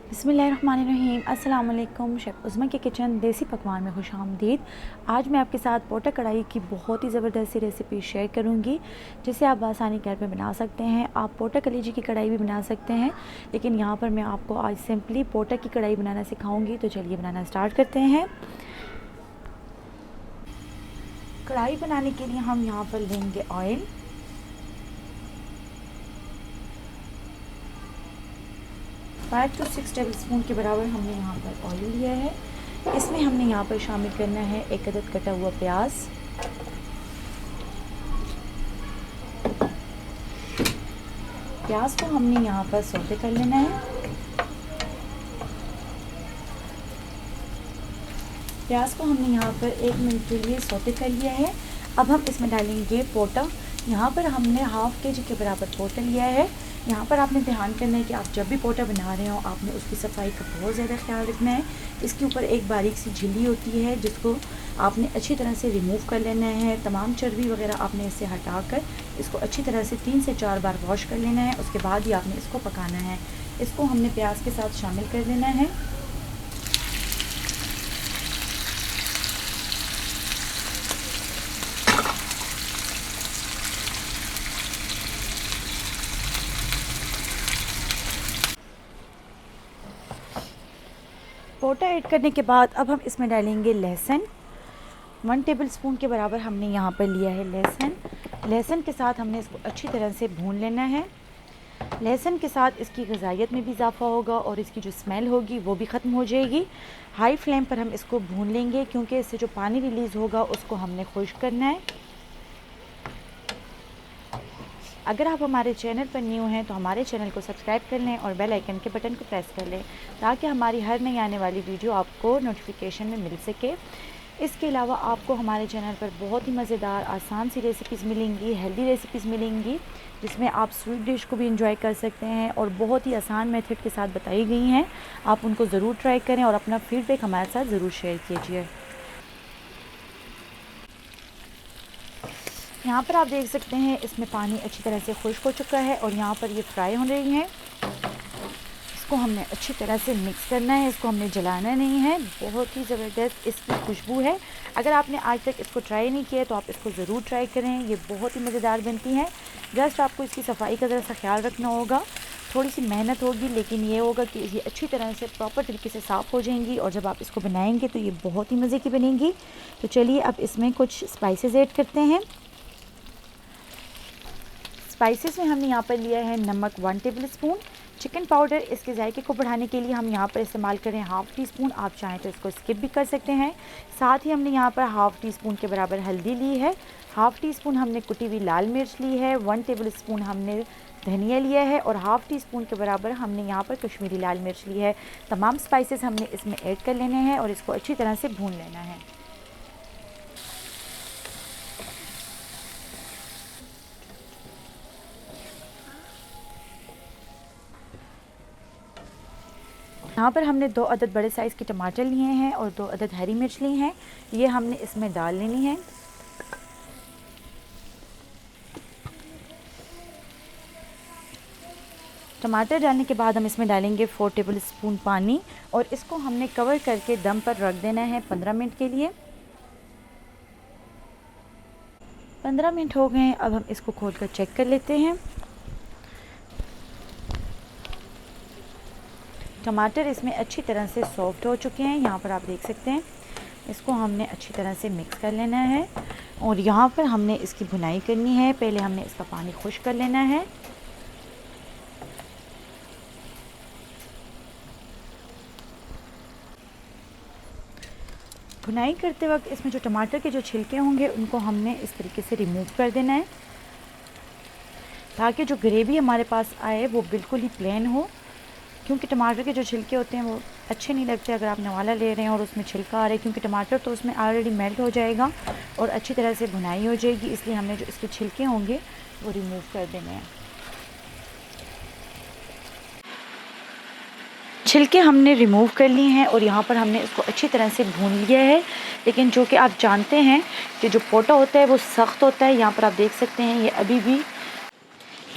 बिस्मिल्लाहिर्रहमानिर्रहीम। अस्सलाम वालेकुम। शेफ़ उज़्मा के किचन देसी पकवान में खुश आमदीद। आज मैं आपके साथ पोटा कढ़ाई की बहुत ही ज़बरदस्त सी रेसिपी शेयर करूंगी, जिसे आप आसानी घर पे बना सकते हैं। आप पोटा कलेजी की कढ़ाई भी बना सकते हैं, लेकिन यहाँ पर मैं आपको आज सिंपली पोटा की कढ़ाई बनाना सिखाऊंगी। तो चलिए बनाना स्टार्ट करते हैं। कढ़ाई बनाने के लिए हम यहाँ पर लेंगे ऑयल। 5 to 6 टेबल स्पून के बराबर हमने यहाँ पर ऑयल लिया है। इसमें हमने यहाँ पर शामिल करना है 1 अदद कटा हुआ प्याज। प्याज को हमने यहाँ पर सौते कर लेना है। प्याज को हमने यहाँ पर 1 मिनट के लिए सौते कर लिया है। अब हम इसमें डालेंगे पोटा। यहाँ पर हमने हाफ़ के जी के बराबर पोटा लिया है। यहाँ पर आपने ध्यान करना है कि आप जब भी पोटा बना रहे हो आपने उसकी सफाई का बहुत ज़्यादा ख्याल रखना है। इसके ऊपर एक बारीक सी झिल्ली होती है, जिसको आपने अच्छी तरह से रिमूव कर लेना है। तमाम चर्बी वगैरह आपने इससे हटाकर इसको अच्छी तरह से 3 से 4 बार वॉश कर लेना है। उसके बाद ही आपने इसको पकाना है। इसको हमने प्याज के साथ शामिल कर लेना है। पोटा ऐड करने के बाद अब हम इसमें डालेंगे लहसुन। 1 टेबल स्पून के बराबर हमने यहाँ पर लिया है लहसुन। लहसुन के साथ हमने इसको अच्छी तरह से भून लेना है। लहसुन के साथ इसकी ग़िज़ाइयत में भी इजाफ़ा होगा और इसकी जो स्मेल होगी वो भी ख़त्म हो जाएगी। हाई फ्लेम पर हम इसको भून लेंगे, क्योंकि इससे जो पानी रिलीज़ होगा उसको हमने खुश्क करना है। अगर आप हमारे चैनल पर न्यू हैं तो हमारे चैनल को सब्सक्राइब कर लें और बेल आइकन के बटन को प्रेस कर लें, ताकि हमारी हर नई आने वाली वीडियो आपको नोटिफिकेशन में मिल सके। इसके अलावा आपको हमारे चैनल पर बहुत ही मज़ेदार आसान सी रेसिपीज़ मिलेंगी, हेल्दी रेसिपीज़ मिलेंगी, जिसमें आप स्वीट डिश को भी इंजॉय कर सकते हैं और बहुत ही आसान मेथड के साथ बताई गई हैं। आप उनको ज़रूर ट्राई करें और अपना फीडबैक हमारे साथ ज़रूर शेयर कीजिए। यहाँ पर आप देख सकते हैं इसमें पानी अच्छी तरह से खुश्क हो चुका है और यहाँ पर ये फ्राई हो रही हैं। इसको हमने अच्छी तरह से मिक्स करना है, इसको हमने जलाना नहीं है। बहुत ही ज़बरदस्त इसकी खुशबू है। अगर आपने आज तक इसको ट्राई नहीं किया तो आप इसको ज़रूर ट्राई करें, ये बहुत ही मज़ेदार बनती हैं। जस्ट आपको इसकी सफाई का ज़रा सा ख्याल रखना होगा, थोड़ी सी मेहनत होगी, लेकिन ये होगा कि ये अच्छी तरह से प्रॉपर तरीके से साफ़ हो जाएंगी और जब आप इसको बनाएंगे तो ये बहुत ही मज़े की बनेंगी। तो चलिए अब इसमें कुछ स्पाइसेस ऐड करते हैं। स्पाइसेस में हमने यहाँ पर लिया है नमक 1 टेबल स्पून, चिकन पाउडर इसके जायके को बढ़ाने के लिए हम यहाँ पर इस्तेमाल करें हाफ़ टी स्पून। आप चाहें तो इसको स्किप भी कर सकते हैं। साथ ही हमने यहाँ पर हाफ़ टी स्पून के बराबर हल्दी ली है, हाफ़ टी स्पून हमने कुटी हुई लाल मिर्च ली है, 1 टेबल स्पून हमने धनिया लिया है और हाफ़ टी स्पून के बराबर हमने यहाँ पर कश्मीरी लाल मिर्च ली है। तमाम स्पाइसेस हमने इसमें ऐड कर लेने हैं और इसको अच्छी तरह से भून लेना है। यहाँ पर हमने 2 अदद बड़े साइज़ के टमाटर लिए हैं और 2 अदद हरी मिर्च ली हैं। ये हमने इसमें डाल लेनी है। टमाटर डालने के बाद हम इसमें डालेंगे 4 टेबल स्पून पानी और इसको हमने कवर करके दम पर रख देना है 15 मिनट के लिए। 15 मिनट हो गए। अब हम इसको खोल कर चेक कर लेते हैं। टमाटर इसमें अच्छी तरह से सॉफ्ट हो चुके हैं, यहाँ पर आप देख सकते हैं। इसको हमने अच्छी तरह से मिक्स कर लेना है और यहाँ पर हमने इसकी भुनाई करनी है। पहले हमने इसका पानी खुश्क कर लेना है। भुनाई करते वक्त इसमें जो टमाटर के जो छिलके होंगे उनको हमने इस तरीके से रिमूव कर देना है, ताकि जो ग्रेवी हमारे पास आए वो बिल्कुल ही प्लेन हो। क्योंकि टमाटर के जो छिलके होते हैं वो अच्छे नहीं लगते अगर आप नवाला ले रहे हैं और उसमें छिलका आ रहा है, क्योंकि टमाटर तो उसमें ऑलरेडी मेल्ट हो जाएगा और अच्छी तरह से भुनाई हो जाएगी। इसलिए हमने जो इसके छिलके होंगे वो रिमूव कर देने हैं। छिलके हमने रिमूव कर लिए हैं और यहाँ पर हमने इसको अच्छी तरह से भून लिया है। लेकिन जो कि आप जानते हैं कि जो पोटा होता है वो सख्त होता है। यहाँ पर आप देख सकते हैं ये अभी भी